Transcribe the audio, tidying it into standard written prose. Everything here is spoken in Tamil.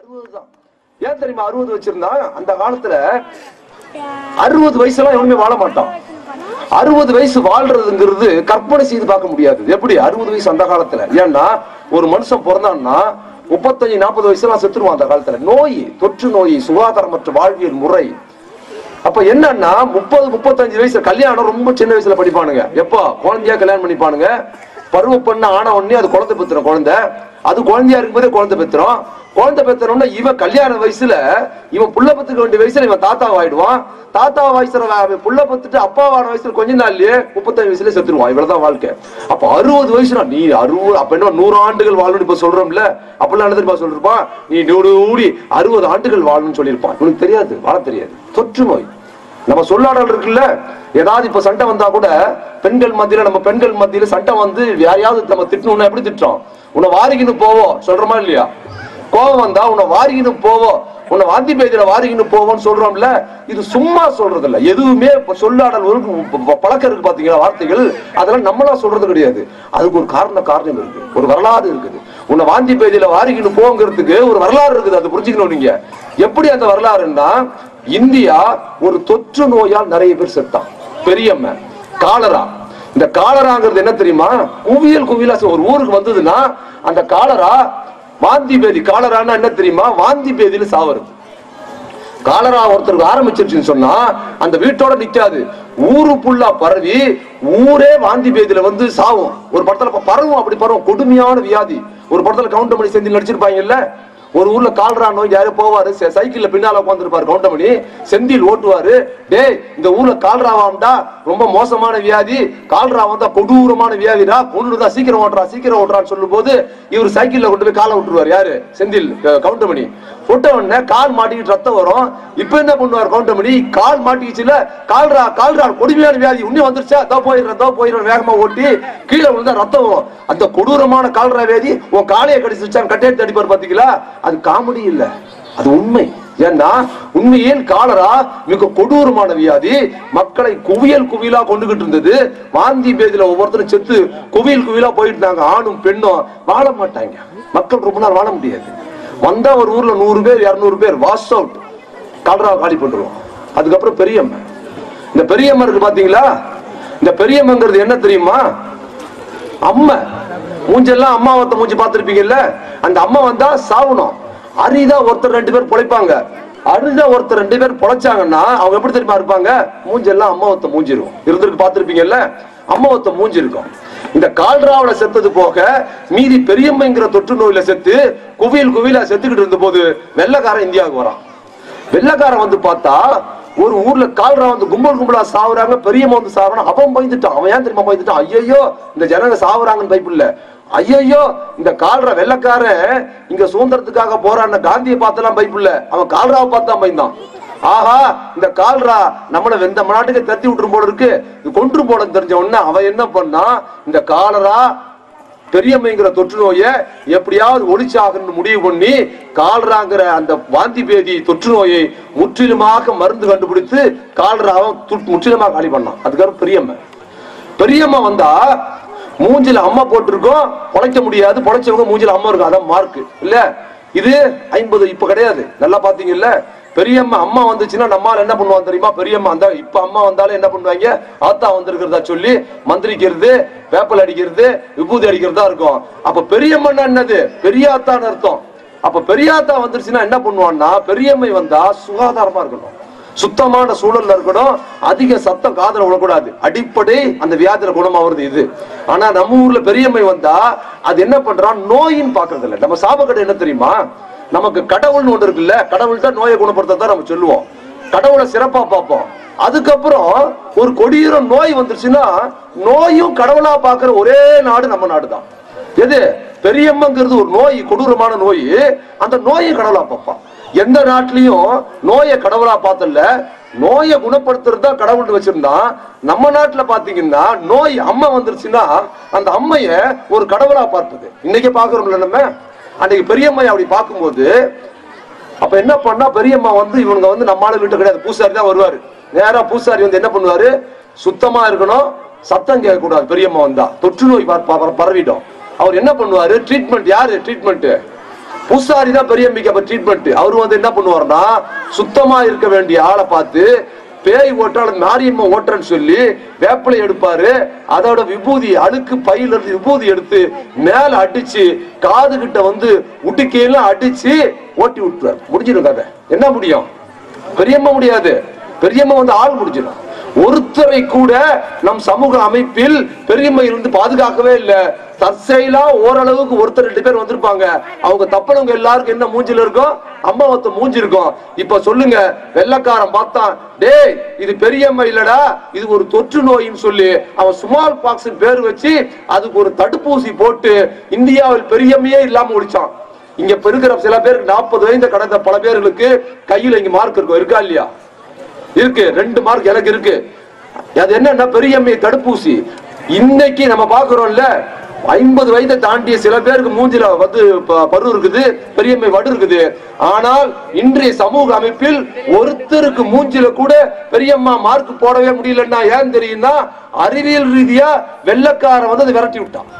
60 தான். ஏன் தெரியுமா 60 வச்சிருந்தா? அந்த காலத்துல 60 வயசுலாம் எவனுமே வாழ மாட்டான். 60 வயசு வாழ்றதுங்கிறது கற்பனை செய்து பார்க்க முடியாது. எப்படி 60 வயசு அந்த காலத்துல? ஏன்னா ஒரு மனுஷன் பிறந்தான்னா 35-40 வயசுலாம் செத்துருவான் அந்த காலத்துல. நோய், தொற்று நோய், சுகாதாரமற்ற வாழ்வியல் முறை. அப்ப என்னன்னா 30-35 வயசு கல்யாணம் ரொம்ப சின்ன வயசுல படிப்பானுங்க. எப்போ குழந்தையா கல்யாணம் பண்ணிப்பானுங்க. பருவ பண்ண ஆன உடனே அது குழந்தை பெத்துரும். குழந்தை அது குழந்தையா இருக்கும்போதே குழந்தை பெத்துரும். குழந்தை பெத்தனோம்னா இவன் கல்யாண வயசுல இவன் புள்ள பத்துக்க வேண்டிய வயசுல இவன் தாத்தா ஆயிடுவான். தாத்தா வயசுல புள்ள பத்துட்டு அப்பாவான வயசுல கொஞ்ச நாள்லயே 35 வயசுல செத்துருவான். இவ்வளவுதான் வாழ்க்கை. அப்ப 60 வயசுனா நீ 60 அப்ப என்ன 100 ஆண்டுகள் வாழணும் இப்ப சொல்றோம்ல, அப்பெல்லாம் என்ன தெரியுமா சொல்லிருப்பான்? நீ 60 ஆண்டுகள் வாழணும்னு சொல்லியிருப்பான். உனக்கு தெரியாது, வாழ தெரியாது. தொற்று நோய். நம்ம சொல்லாடல் இருக்குல்ல, ஏதாவது இப்ப சண்டை வந்தா கூட பெண்கள் மத்தியில, நம்ம பெண்கள் மத்தியில சண்டை வந்து யாரையாவது நம்ம திட்டணும்னா எப்படி திட்டோம்? உன்னை வாரிக்கின்னு போவோம் சொல்றோமா இல்லையா? கோபம் வந்தா உன்னை வாரிக்கின்னு போவோம், உன்னை வாந்தி பேதியில வாரிக்கின்னு போவோம்னு சொல்றோம்ல. இது சும்மா சொல்றது இல்ல. எதுவுமே சொல்லாடல் பழக்கம் இருக்கு பாத்தீங்களா, வார்த்தைகள், அதெல்லாம் நம்மளா சொல்றது கிடையாது. அதுக்கு ஒரு காரணம் இருக்கு, ஒரு வரலாறு இருக்குது. உன்னை வாந்தி பேதியில வாரிக்கின்னு போங்கிறதுக்கு ஒரு வரலாறு இருக்குது. அதை புரிஞ்சுக்கணும் நீங்க. எப்படி அந்த வரலாறுன்னா, இந்தியா ஒரு தொற்று நோயால் நிறைய பேர் செத்தான். பெரியம்ம காலரா. இந்த காலராங்கிறது என்ன தெரியுமா? குவியலா ஒரு ஊருக்கு வந்ததுன்னா அந்த காலரா வாந்தி பேதி. காலரானா என்ன தெரியுமா? வாந்தி பேதியில சாவறது. காலரா ஒருத்தருக்கு ஆரம்பிச்சிருச்சுன்னு சொன்னா அந்த வீட்டோட நிக்காது, ஊரு புல்லா பரவி ஊரே வாந்தி பேதியில வந்து சாவும். ஒரு படத்துல பரவும், அப்படி பரவும். கொடுமையான வியாதி. ஒரு படத்துல கவுண்டமணி செந்தில் நடிச்சிருப்பாங்கல்ல. ஒரு ஊர்ல கால்ரா நோய் யாரும் போவாரு, சைக்கிள்ல பின்னால உட்காந்துருப்பாரு கவுண்டமணி, செந்தில் ஓட்டுவாரு. டே இந்த ஊர்ல கால்ராவாம்டா, ரொம்ப மோசமான வியாதி, கால்ரா வந்தா கொடூரமான வியாதிடா, கொண்டுதான், சீக்கிரம் ஓட்டுறான்னு சொல்லும் போது இவர் சைக்கிள்ல கொண்டு போய் காலை விட்டுருவாரு. யாரு? செந்தில், கவுண்டமணி. விட்ட உடனே கால் மாட்டிக்கிட்டு ரத்தம் வரும். இப்ப என்ன பண்ணுவார் கவுண்டமணி? கால் மாட்டிக்கிச்சுல, கால்ரா கொடுமையான வியாதி உன்னே வந்துருச்சா, போயிடுறேன் வேகமா ஓட்டி கீழே விழுந்தா ரத்தம் வரும். அந்த கொடூரமான கால்ரா வியாதி உன் காலையை கடிச்சிருச்சான்னு கட்டையெடுத்து அடிப்பார் பாத்தீங்களா? அது காமெடி இல்ல, அது உண்மை. ஏன்னா உண்மையில் காலரா மிக கொடூரமான வியாதி. மக்களை குவியலா கொண்டுகிட்டு இருந்தது. வாந்தி பேதியில ஒவ்வொருத்தரும் செத்து குவியலா போயிட்டு இருந்தாங்க. ஆணும் பெண்ணும் வாழ மாட்டாங்க. மக்கள் ரொம்ப நாள் வாழ முடியாது. வந்தா ஒரு ஊர்ல 100 பேர் 200 பேர் வாஷ் அவுட், காலரா காலி பண்ணுவோம். அதுக்கப்புறம் பெரியம்மன். இந்த பெரியம்மன் இருக்கு பாத்தீங்களா? இந்த பெரியம்மங்கிறது என்ன தெரியுமா? அம்மா மூஞ்செல்லாம் அம்மாவத்த மூஞ்சி பார்த்திருப்பீங்கல்ல. அந்த அம்மா வந்தா சாவணும். அரிதா ஒருத்தர் 2 பேர் பொழைப்பாங்க. அரிதா ஒருத்தர் 2 பேர் பொழைச்சாங்கன்னா அவங்க எப்படி தெரியுமா இருப்பாங்க? மூஞ்செல்லாம் அம்மாவத்த மூஞ்சி இருக்கும். இருந்திருக்கு பார்த்திருப்பீங்கல்ல, அம்மாவத்த மூஞ்சி இருக்கும். இந்த கால்ராவில செத்தது போக மீதி பெரியம்மைங்கிற தொற்று நோயில செத்து குவியலா செத்துக்கிட்டு இருந்த போது வெள்ளக்காரன் இந்தியாவுக்கு வரான். வெள்ளக்காரன் வந்து பார்த்தா ஒரு ஊர்ல கால்ரா வந்து கும்பலா சாவுறாங்க. பெரியம்மா வந்து சாவுறான். அவன் பயந்துட்டான். அவன் ஏன் தெரியுமா பயந்துட்டான்? ஐயோ இந்த ஜனங்க சாவுறாங்கன்னு பயப்பில்ல. ஐயோ இந்த கால்ரா வெள்ளக்காரன் இங்க சுதந்திரத்துக்காக போறான்னு காந்தியை பார்த்தெல்லாம் பயப்பில்ல. அவன் கால்ராவை பார்த்தான் பயந்தான். ஆஹா இந்த கால்ரா நம்மள வெந்த நாட்டுக்கு தத்தி விட்டுரும் போல இருக்கு, இது கொன்று போல தெரிஞ்ச உடனே அவன் என்ன பண்ணா, இந்த காலரா பெரியம்மைங்கிற தொற்று நோயை எப்படியாவது ஒழிச்சாகன்னு முடிவு பண்ணி கால்ராங்கிற அந்த வாந்தி பேதி தொற்று நோயை முற்றிலுமாக மருந்து கண்டுபிடித்து கால்ராவை முற்றிலுமாக காலி பண்ணான். அதுக்கப்புறம் பெரியம்மா வந்தா மூஞ்சில அம்மா போட்டிருக்கோம், பொழைக்க முடியாது. பொழைச்சவங்க மூஞ்சில அம்மா இருக்கும். அதான் மார்க்கு இல்ல. இது 50 இப்ப கிடையாது. நல்லா பாத்தீங்கல்ல. பெரியம்மா அம்மா வந்துச்சுன்னா நம்மால என்ன பண்ணுவாங்க தெரியுமா? பெரியம்மா அந்த இப்ப அம்மா வந்தாலும் என்ன பண்ணுவாங்க? ஆத்தா வந்திருக்கிறதா சொல்லி மந்திரிக்கிறது, வேப்பல் அடிக்கிறது, விபூதி அடிக்கிறதா இருக்கும். அப்ப பெரியம்மா என்னது? பெரியாத்தான்னு அர்த்தம். அப்ப பெரியாத்தா வந்துருச்சுன்னா என்ன பண்ணுவான்னா, பெரியம்மை வந்தா சுகாதாரமா இருக்கணும், சுத்தமான சூழல்ல இருக்கணும், அதிக சத்தம் காதுல விடக்கூடாது. அடிப்படை அந்த வியாதியில குணமாவது இது. ஆனா நம்ம ஊர்ல பெரியம்மை வந்தா அது என்ன பண்றான்? நோயின்னு பாக்குறது இல்ல. நம்ம சாபக்கடை என்ன தெரியுமா? நமக்கு கடவுள்னு ஒன்று இருக்குல்ல, கடவுள் தான் நோயை குணப்படுத்த நம்ம சொல்லுவோம். கடவுளை சிறப்பா பார்ப்போம். அதுக்கப்புறம் ஒரு கொடிய நோய் வந்துருச்சுன்னா நோயும் கடவுளா பாக்குற ஒரே நாடு நம்ம நாடு தான். எது? பெரியம்மங்கிறது ஒரு நோய், கொடூரமான நோய். அந்த நோயை கடவுளா பார்ப்பான். எந்த நாட்டிலையும் நோயை கடவுளா பார்த்தல, நோயை குணப்படுத்துறது தான் கடவுள் வச்சிருந்தா. நம்ம நாட்டுல பாத்தீங்கன்னா நோய் அம்மா வந்துருச்சுன்னா அந்த அம்மைய ஒரு கடவுளா பார்ப்பது இன்னைக்கு பாக்குறோம்ல நம்ம. அன்னைக்கு பெரியம்மையை அப்படி பார்க்கும்போது அப்ப என்ன பண்ணா, பெரியம்மா வந்து இவங்க வந்து நம்மளால வீட்டு கிடையாது, பூசாரி தான் வருவாரு. நேரா பூசாரி வந்து என்ன பண்ணுவாரு? சுத்தமா இருக்கணும், சத்தம் கேட்க கூடாது. பெரியம்மா வந்தா தொற்று நோய் பரவிடும். அவர் என்ன பண்ணுவாரு? ட்ரீட்மெண்ட். யாரு ட்ரீட்மெண்ட்? பூசாரி தான் பெரியம்மைக்கு அப்ப ட்ரீட்மெண்ட். அவரு வந்து என்ன பண்ணுவாருன்னா, சுத்தமா இருக்க வேண்டிய ஆளை பார்த்து பேய் ஓட்டால் மாரியம்மா ஓட்டுறன்னு சொல்லி வேப்பிலை எடுப்பாரு. அதோட விபூதி அழுக்கு பையில இருந்து விபூதி எடுத்து மேல அடிச்சு காது கிட்ட வந்து உடுக்கையெல்லாம் அடிச்சு ஓட்டி விட்டுறாரு. முடிஞ்சிடும் கதை. என்ன முடியும்? பெரியம்மா முடியாது. பெரியம்மா வந்து ஆள் முடிஞ்சிடும். ஒருத்தரை கூட நம் சமூக அமைப்பில் பெரியம்மை இருந்து பாதுகாக்கவே இல்லை. தற்செயலா ஓரளவுக்கு ஒருத்தர் 2 பேர் வந்திருப்பாங்க. அவங்க தப்பனவங்க எல்லாருக்கும் என்ன மூஞ்சில இருக்கும்? அம்மாவத்த மூஞ்சி இருக்கும். இப்ப சொல்லுங்க, வெள்ளக்காரன் பார்த்தான், டேய் இது பெரியம்மை இல்லடா, இது ஒரு தொற்று நோயின்னு சொல்லி அவன் ஸ்மால் பாக்ஸ் பேர் வச்சு அதுக்கு ஒரு தடுப்பூசி போட்டு இந்தியாவில் பெரியம்மையே இல்லாம ஒழிச்சான். இங்க பெருக்கிற சில பேருக்கு 40 வயது கடந்த பல பேர்களுக்கு கையில இங்க மார்க் இருக்கும். இருக்கா இல்லையா? இருக்கு. 2 மார்க் எனக்கு இருக்கு. அது என்னன்னா பெரியம்மை தடுப்பூசி. இன்னைக்கு நம்ம பாக்குறோம்ல, 50 வயதை தாண்டிய சில பேருக்கு மூஞ்சில வந்து பரு இருக்குது, பெரியம்மை வடு இருக்குது. ஆனால் இன்றைய சமூக அமைப்பில் ஒருத்தருக்கு மூஞ்சில கூட பெரியம்மா மார்க் போடவே முடியலன்னா ஏன் தெரியும்னா, அறிவியல் ரீதியா வெள்ளக்காரன் வந்து அதை விரட்டி விட்டான்.